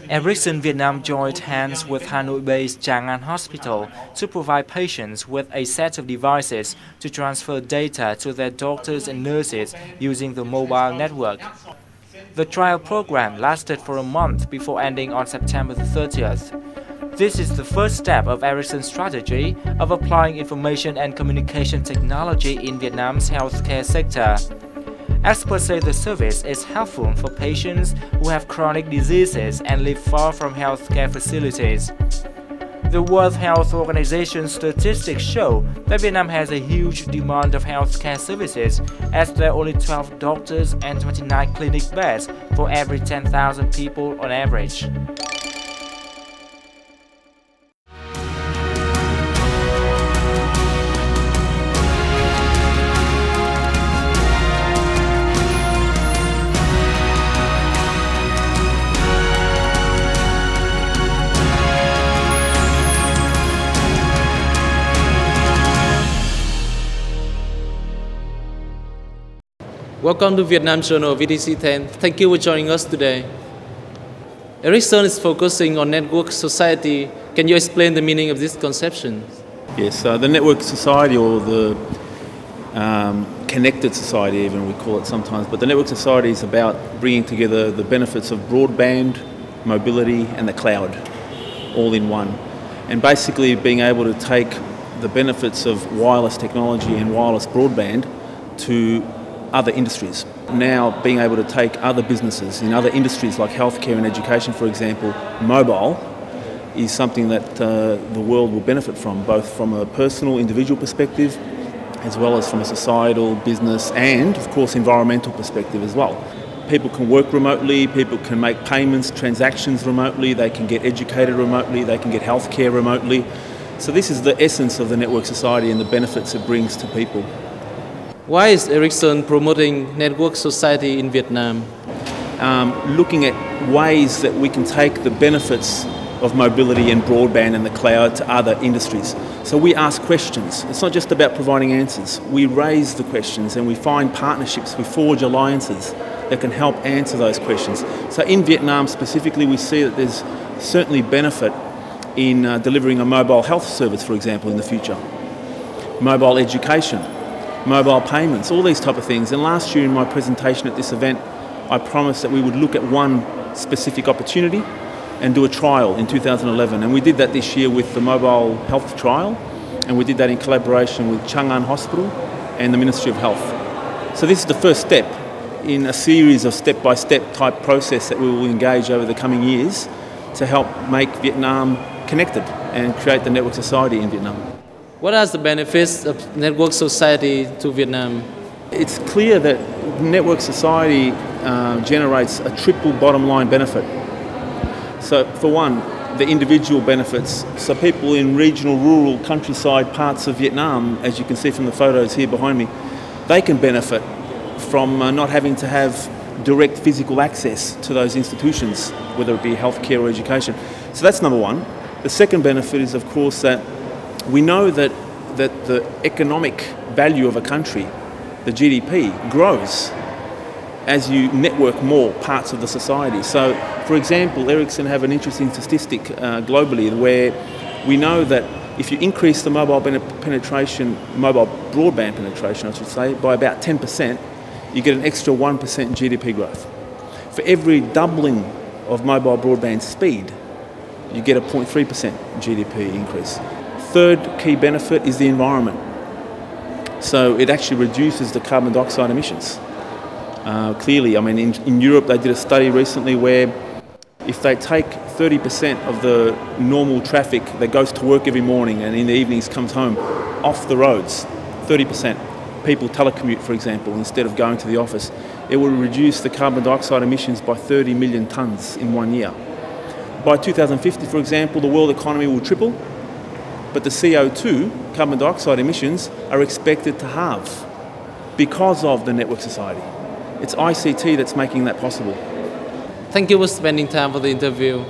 Ericsson Vietnam joined hands with Hanoi-based Chang An Hospital to provide patients with a set of devices to transfer data to their doctors and nurses using the mobile network. The trial program lasted for a month before ending on September 30th. This is the first step of Ericsson's strategy of applying information and communication technology in Vietnam's healthcare sector. Experts say the service is helpful for patients who have chronic diseases and live far from healthcare facilities. The World Health Organization statistics show that Vietnam has a huge demand of healthcare services, as there are only 12 doctors and 29 clinic beds for every 10,000 people on average. Welcome to Vietnam Journal VTC 10. Thank you for joining us today. Ericsson is focusing on network society. Can you explain the meaning of this conception? Yes, the network society, or the connected society even we call it sometimes, but the network society is about bringing together the benefits of broadband, mobility and the cloud all in one. And basically being able to take the benefits of wireless technology and wireless broadband to other industries. Now being able to take other businesses in other industries like healthcare and education, for example, mobile is something that the world will benefit from, both from a personal individual perspective as well as from a societal, business and of course environmental perspective as well. People can work remotely, people can make payments, transactions remotely, they can get educated remotely, they can get healthcare remotely. So this is the essence of the network society and the benefits it brings to people. Why is Ericsson promoting network society in Vietnam? Looking at ways that we can take the benefits of mobility and broadband and the cloud to other industries. So we ask questions. It's not just about providing answers. We raise the questions and we find partnerships, we forge alliances that can help answer those questions. So in Vietnam specifically, we see that there's certainly benefit in delivering a mobile health service, for example, in the future. Mobile education, mobile payments, all these type of things. And last year in my presentation at this event, I promised that we would look at one specific opportunity and do a trial in 2011. And we did that this year with the mobile health trial, and we did that in collaboration with Chang An Hospital and the Ministry of Health. So this is the first step in a series of step-by-step type process that we will engage over the coming years to help make Vietnam connected and create the network society in Vietnam. What are the benefits of network society to Vietnam? It's clear that network society generates a triple bottom line benefit. So for one, the individual benefits. So people in regional, rural, countryside parts of Vietnam, as you can see from the photos here behind me, they can benefit from not having to have direct physical access to those institutions, whether it be healthcare or education. So that's number one. The second benefit is, of course, that we know that the economic value of a country, the GDP, grows as you network more parts of the society. So, for example, Ericsson have an interesting statistic globally where we know that if you increase the mobile penetration, mobile broadband penetration, I should say, by about 10%, you get an extra 1% GDP growth. For every doubling of mobile broadband speed, you get a 0.3% GDP increase. Third key benefit is the environment. So it actually reduces the carbon dioxide emissions. Clearly, I mean, in Europe they did a study recently where if they take 30% of the normal traffic that goes to work every morning and in the evenings comes home off the roads, 30%, people telecommute, for example, instead of going to the office, it will reduce the carbon dioxide emissions by 30 million tonnes in 1 year. By 2050, for example, the world economy will triple, but the CO2, carbon dioxide emissions, are expected to halve because of the network society. It's ICT that's making that possible. Thank you for spending time for the interview.